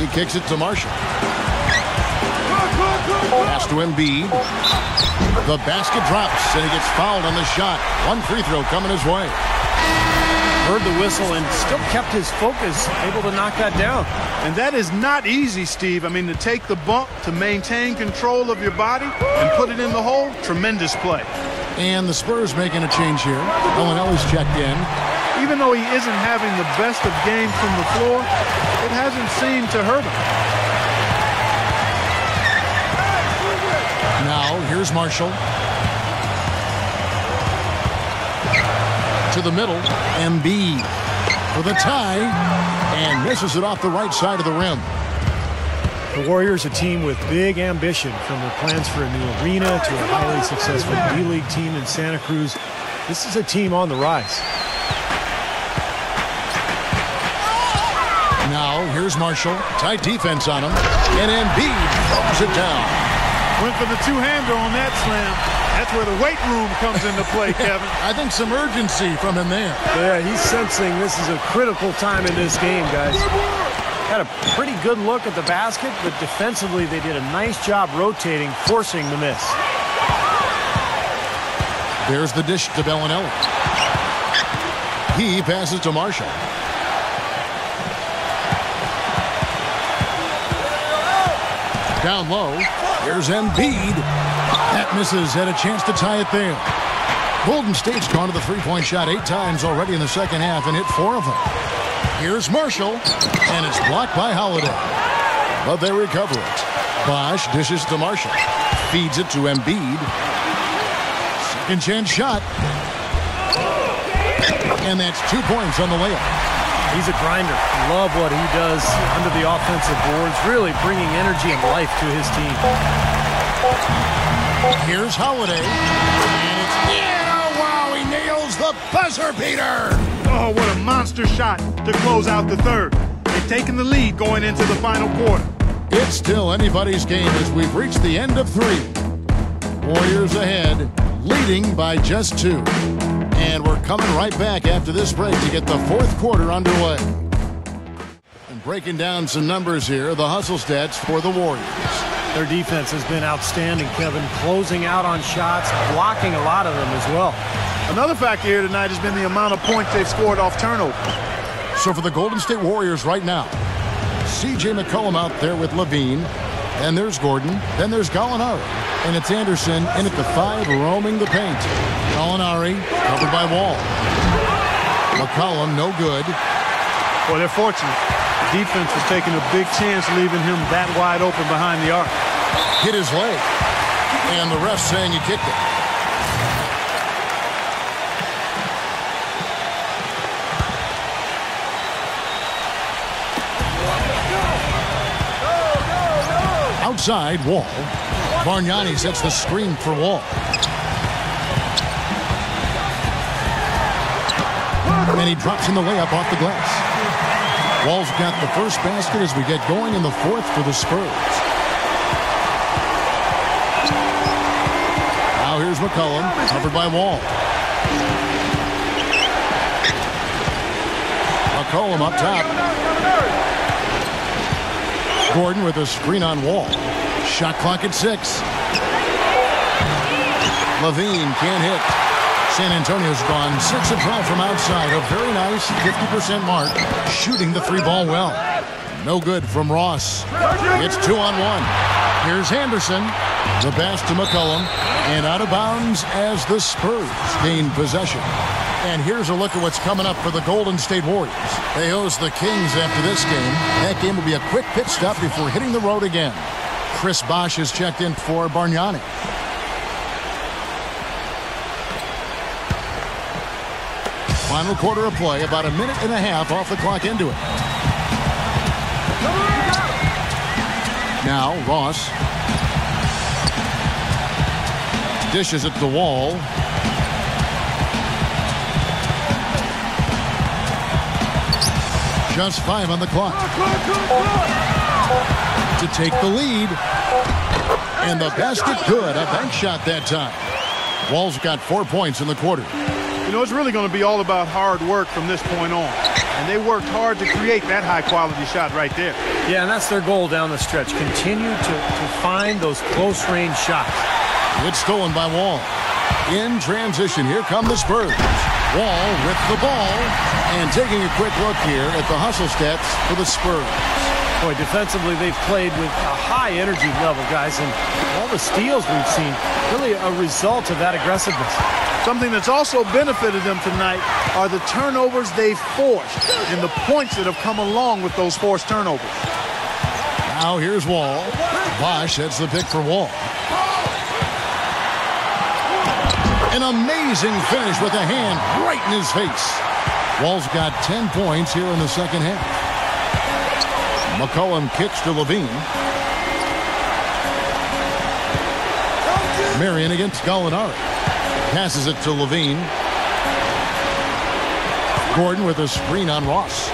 He kicks it to Marshall. Pass to Embiid. The basket drops, and he gets fouled on the shot. 1 free throw coming his way. Heard the whistle and still kept his focus, able to knock that down. And that is not easy, Steve. I mean, to take the bump, to maintain control of your body, and put it in the hole, tremendous play. And the Spurs making a change here. Owen Ellis checked in. Even though he isn't having the best of games from the floor, it hasn't seemed to hurt him. Now, here's Marshall. To the middle, Embiid for the tie, and misses it off the right side of the rim. The Warriors, a team with big ambition, from their plans for a new arena to a highly successful D-League team in Santa Cruz. This is a team on the rise. Now, here's Marshall. Tight defense on him, and Embiid throws it down. Went for the two-hander on that slam. That's where the weight room comes into play, Kevin. I think some urgency from him there. Yeah, he's sensing this is a critical time in this game, guys. Had a pretty good look at the basket, but defensively they did a nice job rotating, forcing the miss. There's the dish to Bellinelli. He passes to Marshall. Down low. Here's Embiid. That misses. Had a chance to tie it there. Golden State's gone to the three-point shot 8 times already in the second half and hit 4 of them. Here's Marshall, and it's blocked by Holiday. But they recover it. Bosh dishes to Marshall. Feeds it to Embiid. Second chance shot. And that's 2 points on the layup. He's a grinder. Love what he does under the offensive boards, really bringing energy and life to his team. Here's Holiday. And it's, yeah, wow, drills the buzzer beater. Oh, what a monster shot to close out the third. They've taken the lead going into the final quarter. It's still anybody's game as we've reached the end of 3. Warriors ahead, leading by just 2. And we're coming right back after this break to get the 4th quarter underway. And breaking down some numbers here, the hustle stats for the Warriors. Their defense has been outstanding, Kevin, closing out on shots, blocking a lot of them as well. Another factor here tonight has been the amount of points they've scored off turnover. So for the Golden State Warriors right now, C.J. McCollum out there with Levine. Then there's Gordon. Then there's Gallinari. And it's Anderson in at the 5, roaming the paint. Gallinari covered by Wall. McCollum no good. Well, they're fortunate. The defense was taking a big chance leaving him that wide open behind the arc. Hit his leg. And the ref saying he kicked it. Outside, Wall. Bargnani sets the screen for Wall. And he drops in the layup off the glass. Wall's got the first basket as we get going in the 4th for the Spurs. Now here's McCollum, covered by Wall. McCollum up top. Gordon with a screen on Wall. Shot clock at 6. Levine can't hit. San Antonio's gone 6 of 12 from outside. A very nice 50% mark. Shooting the 3-ball well. No good from Ross. It's 2-on-1. Here's Henderson. The pass to McCollum. And out of bounds as the Spurs gain possession. And here's a look at what's coming up for the Golden State Warriors. They host the Kings after this game. That game will be a quick pit stop before hitting the road again. Chris Bosh has checked in for Bargnani. Final quarter of play, about a minute and a half off the clock into it. Now, Ross. Dishes it to Wall. Just 5 on the clock. To take the lead. And the basket good. A bank shot that time. Wall's got 4 points in the quarter. You know, it's really going to be all about hard work from this point on. And they worked hard to create that high-quality shot right there. Yeah, and that's their goal down the stretch. Continue to find those close-range shots. It's stolen by Wall. In transition, here come the Spurs. Wall with the ball. And taking a quick look here at the hustle stats for the Spurs. Boy, defensively, they've played with a high energy level, guys. And all the steals we've seen, really a result of that aggressiveness. Something that's also benefited them tonight are the turnovers they've forced and the points that have come along with those forced turnovers. Now here's Wall. Bosh sets the pick for Wall. An amazing finish with a hand right in his face. Wall's got 10 points here in the second half. McCollum kicks to Levine. Marion against Gallinari. Passes it to Levine. Gordon with a screen on Ross.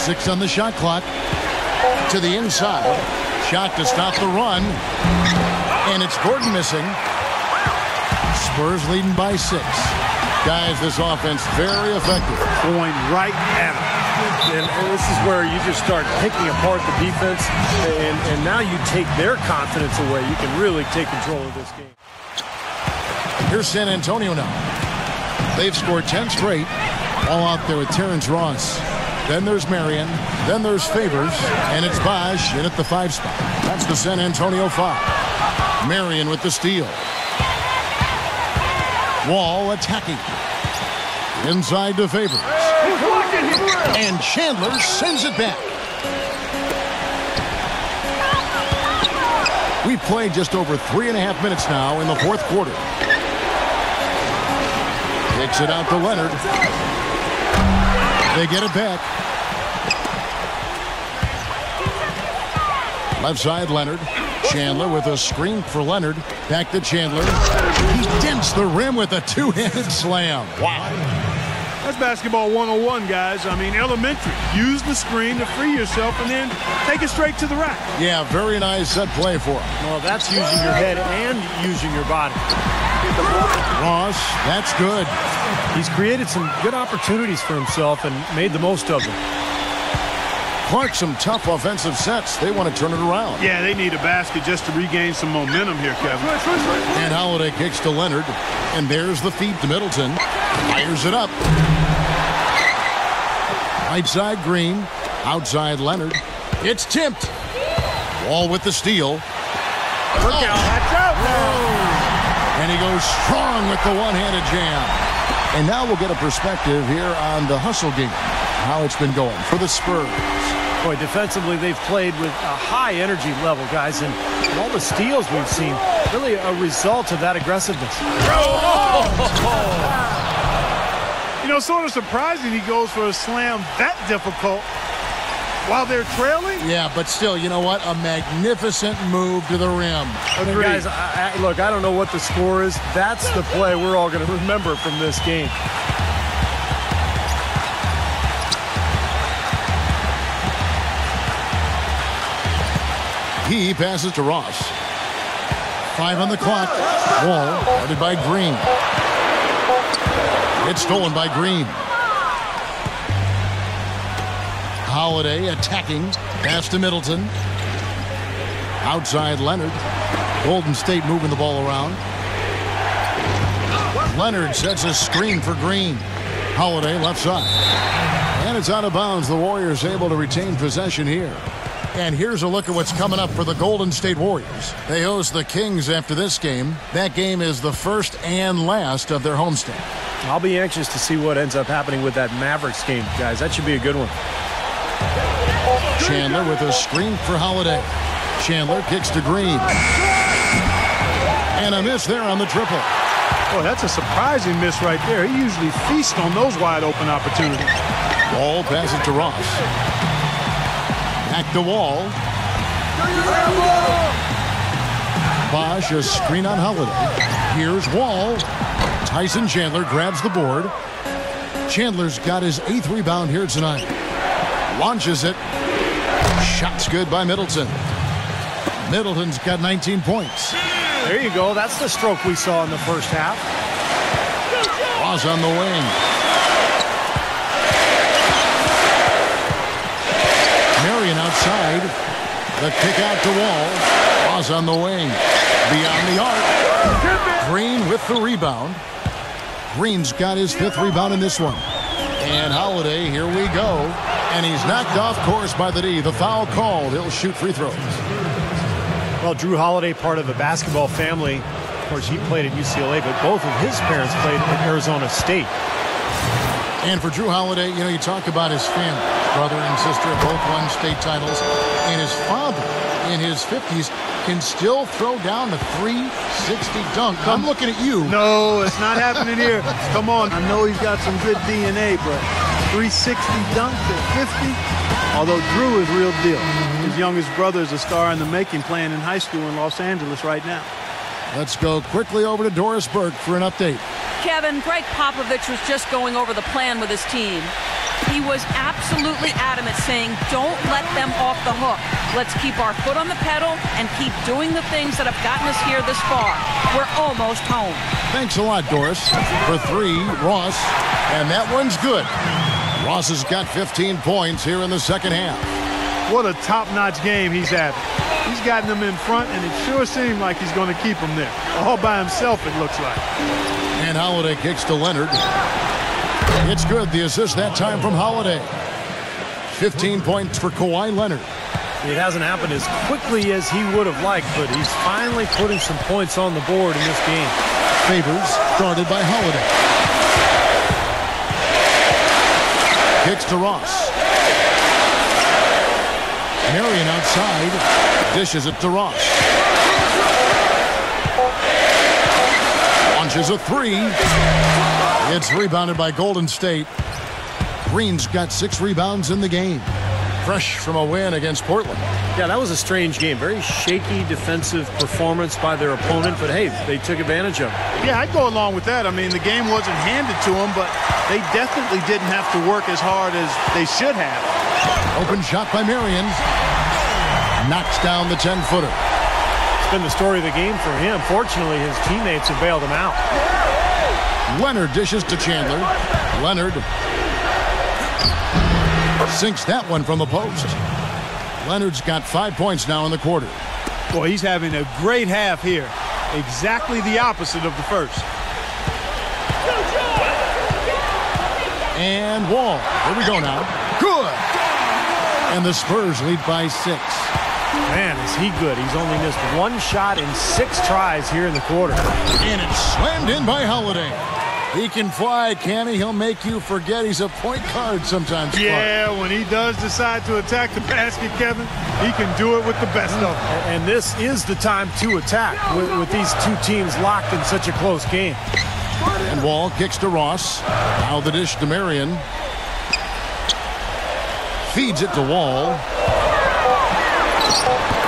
6 on the shot clock. To the inside. Shot to stop the run. And it's Gordon missing. Spurs leading by 6. Guys, this offense very effective. Going right at him. And this is where you just start picking apart the defense. And now you take their confidence away. You can really take control of this game. Here's San Antonio now. They've scored 10 straight. All out there with Terrence Ross. Then there's Marion. Then there's Favors. And it's Bosh in at the 5 spot. That's the San Antonio 5. Marion with the steal. Wall attacking. Inside to Favors. And Chandler sends it back. We've played just over 3.5 minutes now in the 4th quarter. Kicks it out to Leonard. They get it back. Left side, Leonard. Chandler with a screen for Leonard. Back to Chandler. He dents the rim with a two-handed slam. Wow. That's basketball 101, guys. I mean, elementary. Use the screen to free yourself and then take it straight to the rack. Yeah, very nice set play for him. Well, that's using your head and using your body. Ross, that's good. He's created some good opportunities for himself and made the most of them. Clark, some tough offensive sets. They want to turn it around. Yeah, they need a basket just to regain some momentum here, Kevin. And Holiday kicks to Leonard. And there's the feed to Middleton. Fires it up. Right side Green. Outside Leonard. It's tipped. Wall with the steal. Look out. Watch out now. And he goes strong with the one-handed jam. And now we'll get a perspective here on the hustle game. How it's been going for the Spurs. Boy, defensively, they've played with a high energy level, guys, and all the steals we've seen, really a result of that aggressiveness. You know, sort of surprising he goes for a slam that difficult while they're trailing. Yeah, but still, you know what? A magnificent move to the rim. Agreed. Guys, look, I don't know what the score is. That's the play we're all going to remember from this game. He passes to Ross. 5 on the clock. Wall guarded by Green. It's stolen by Green. Holiday attacking. Pass to Middleton. Outside Leonard. Golden State moving the ball around. Leonard sets a screen for Green. Holiday left side. And it's out of bounds. The Warriors able to retain possession here. And here's a look at what's coming up for the Golden State Warriors. They host the Kings after this game. That game is the first and last of their homestand. I'll be anxious to see what ends up happening with that Mavericks game, guys. That should be a good one. Chandler with a screen for Holiday. Chandler kicks to Green. And a miss there on the triple. Boy, that's a surprising miss right there. He usually feasts on those wide open opportunities. Wall passes to Ross. Back to Wall. Bosch, a screen on Holiday. Here's Wall. Tyson Chandler grabs the board. Chandler's got his 8th rebound here tonight. Launches it. Shot's good by Middleton. Middleton's got 19 points. There you go. That's the stroke we saw in the first half. Ross on the wing. Marion outside. The kick out to Wall. Ross on the wing. Beyond the arc. Green with the rebound. Green's got his 5th rebound in this one. And Holiday, here we go. And he's knocked off course by the D. The foul called. He'll shoot free throws. Well, Drew Holiday, part of a basketball family. Of course, he played at UCLA, but both of his parents played at Arizona State. And for Drew Holiday, you know, you talk about his family. Brother and sister both won state titles. And his father, in his 50s, can still throw down the 360 dunk. I'm looking at you. No, it's not happening here. Come on. I know he's got some good DNA, but 360 dunk at 50. Although Drew is real deal. His youngest brother is a star in the making, playing in high school in Los Angeles right now. Let's go quickly over to Doris Burke for an update. Kevin, Greg Popovich was just going over the plan with his team. He was absolutely adamant, saying, don't let them off the hook. Let's keep our foot on the pedal and keep doing the things that have gotten us here this far. We're almost home. Thanks a lot, Doris. For 3, Ross. And that one's good. Ross has got 15 points here in the second half. What a top-notch game he's having. He's gotten them in front, and it sure seemed like he's going to keep them there. All by himself, it looks like. And Holiday kicks to Leonard. It's good. The assist that time from Holiday. 15 points for Kawhi Leonard. It hasn't happened as quickly as he would have liked, but he's finally putting some points on the board in this game. Favors guarded by Holiday. Kicks to Ross. Marion outside. Dishes it to Ross. Launches a 3. It's rebounded by Golden State. Green's got 6 rebounds in the game. fresh from a win against Portland. Yeah, that was a strange game. Very shaky defensive performance by their opponent, but hey, they took advantage of it. Yeah, I'd go along with that. I mean, the game wasn't handed to them, but they definitely didn't have to work as hard as they should have. Open shot by Marion. Knocks down the 10-footer. It's been the story of the game for him. Fortunately, his teammates have bailed him out. Leonard dishes to Chandler. Leonard sinks that one from the post. Leonard's got 5 points now in the quarter. Boy, he's having a great half here. Exactly the opposite of the first. And Wall. Here we go now. Good. And the Spurs lead by 6. Man, is he good. He's only missed 1 shot in 6 tries here in the quarter. And it's slammed in by Holiday. He can fly, can he? He'll make you forget he's a point guard sometimes. Yeah, when he does decide to attack the basket, Kevin, he can do it with the best of them. And this is the time to attack with these two teams locked in such a close game. And Wall kicks to Ross. Now the dish to Marion. Feeds it to Wall.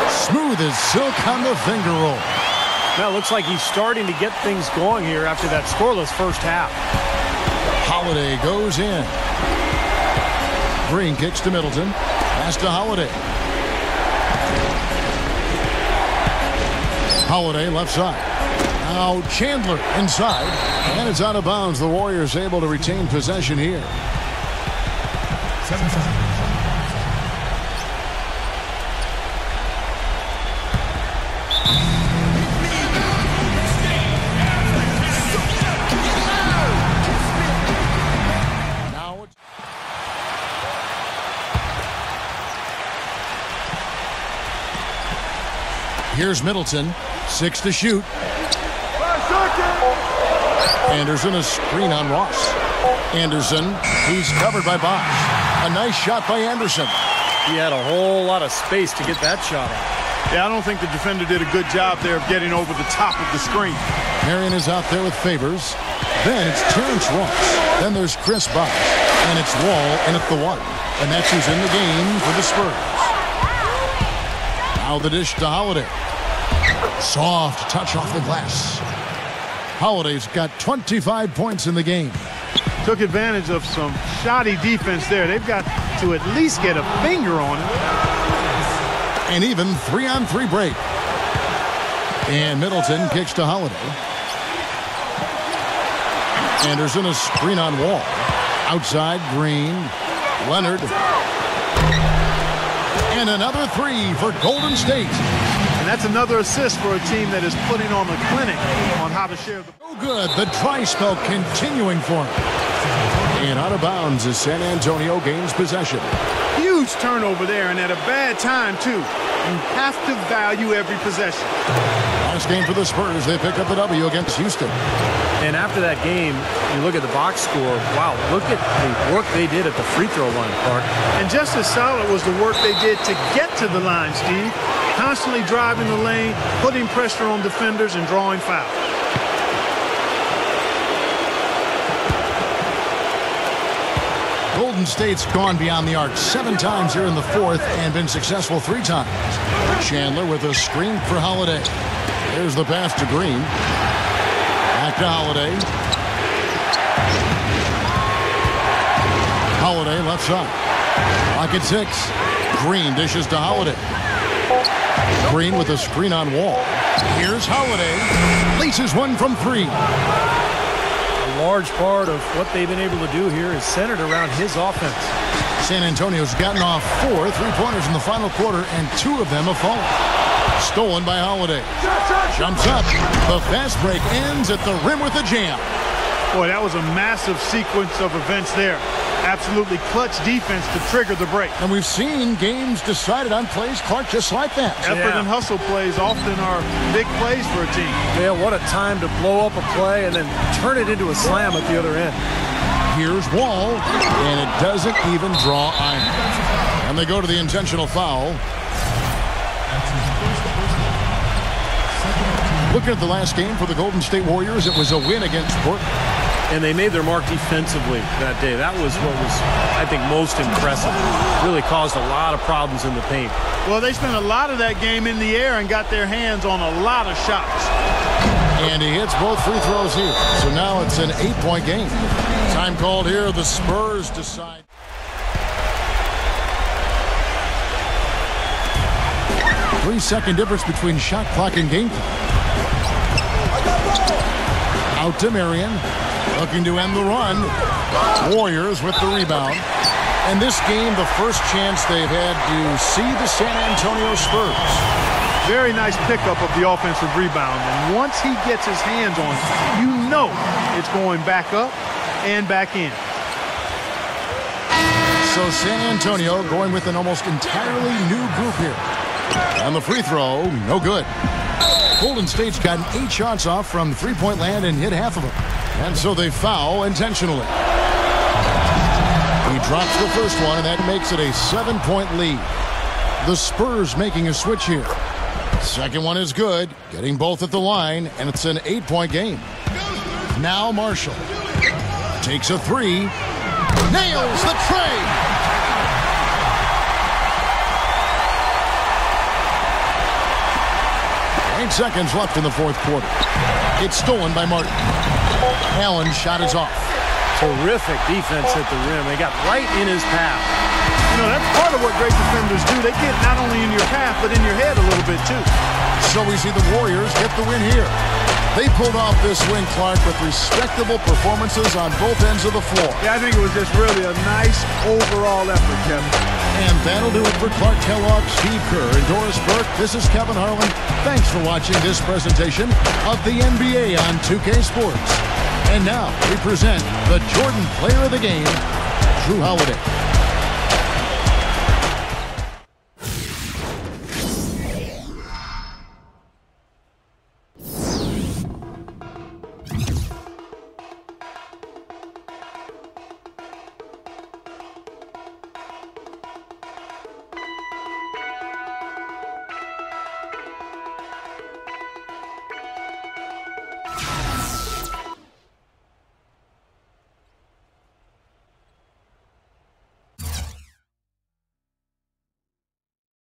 Smooth as silk on the finger roll. Now it looks like he's starting to get things going here after that scoreless first half. Holiday goes in. Green kicks to Middleton. Pass to Holiday. Holiday left side. Now Chandler inside. And it's out of bounds. The Warriors able to retain possession here. 7 seconds. Here's Middleton. 6 to shoot. Anderson a screen on Ross. Anderson, he's covered by Bosch. A nice shot by Anderson. He had a whole lot of space to get that shot off. Yeah, I don't think the defender did a good job there of getting over the top of the screen. Marion is out there with Favors. Then it's Terrence Ross. Then there's Chris Bosch. And it's Wall in at the 1. And that's who's in the game for the Spurs. Now the dish to Holiday. Soft touch off the glass. Holiday's got 25 points in the game. Took advantage of some shoddy defense there. They've got to at least get a finger on it. And even 3-on-3 break. And Middleton kicks to Holiday. Anderson a screen on Wall. Outside Green. Leonard. And another 3 for Golden State. And that's another assist for a team that is putting on a clinic on how to share the... Oh, good. The dry spell continuing for him. And out of bounds as San Antonio gains possession. Huge turnover there, and at a bad time, too. You have to value every possession. Last game for the Spurs. They pick up the W against Houston. And after that game, you look at the box score. Wow, look at the work they did at the free throw line, Clark. And just as solid was the work they did to get to the line, Steve. Constantly driving the lane, putting pressure on defenders, and drawing fouls. Golden State's gone beyond the arc 7 times here in the 4th and been successful 3 times. Chandler with a screen for Holiday. There's the pass to Green. Back to Holiday. Holiday left side. Clock at 6. Green dishes to Holiday. Green with a screen on Wall. Here's Holiday. Laces one from 3. A large part of what they've been able to do here is centered around his offense. San Antonio's gotten off 4 3-pointers in the final quarter, and 2 of them have fallen. Stolen by Holiday. Jumps up. The fast break ends at the rim with a jam. Boy, that was a massive sequence of events there. Absolutely clutch defense to trigger the break. And we've seen games decided on plays, Clark, just like that. Effort and hustle plays often are big plays for a team. Yeah, what a time to blow up a play and then turn it into a slam at the other end. Here's Wall, and it doesn't even draw iron. And they go to the intentional foul. Looking at the last game for the Golden State Warriors, it was a win against Portland. And they made their mark defensively that day. That was what was, I think, most impressive. Really caused a lot of problems in the paint. Well, they spent a lot of that game in the air and got their hands on a lot of shots. And he hits both free throws here. So now it's an 8-point game. Time called here. The Spurs decide. Three-second difference between shot clock and game clock. Out to Marion. Looking to end the run. Warriors with the rebound. And this game, the first chance they've had to see the San Antonio Spurs. Very nice pickup of the offensive rebound. And once he gets his hands on it, you know it's going back up and back in. So San Antonio going with an almost entirely new group here. And the free throw, no good. Golden State's gotten 8 shots off from three-point land and hit half of them. And so they foul intentionally. He drops the first one, and that makes it a 7-point lead. The Spurs making a switch here. Second one is good, getting both at the line, and it's an 8-point game. Now Marshall takes a three, nails the tray. 8 seconds left in the fourth quarter. It's stolen by Martin. Allen's shot is off. Terrific defense at the rim. They got right in his path. You know, that's part of what great defenders do. They get not only in your path, but in your head a little bit, too. So we see the Warriors get the win here. They pulled off this win, Clark, with respectable performances on both ends of the floor. Yeah, I think it was just really a nice overall effort, Kevin. And that'll do it for Clark Kellogg, Steve Kerr, and Doris Burke. This is Kevin Harlan. Thanks for watching this presentation of the NBA on 2K Sports. And now we present the Jordan Player of the Game, Drew Holiday.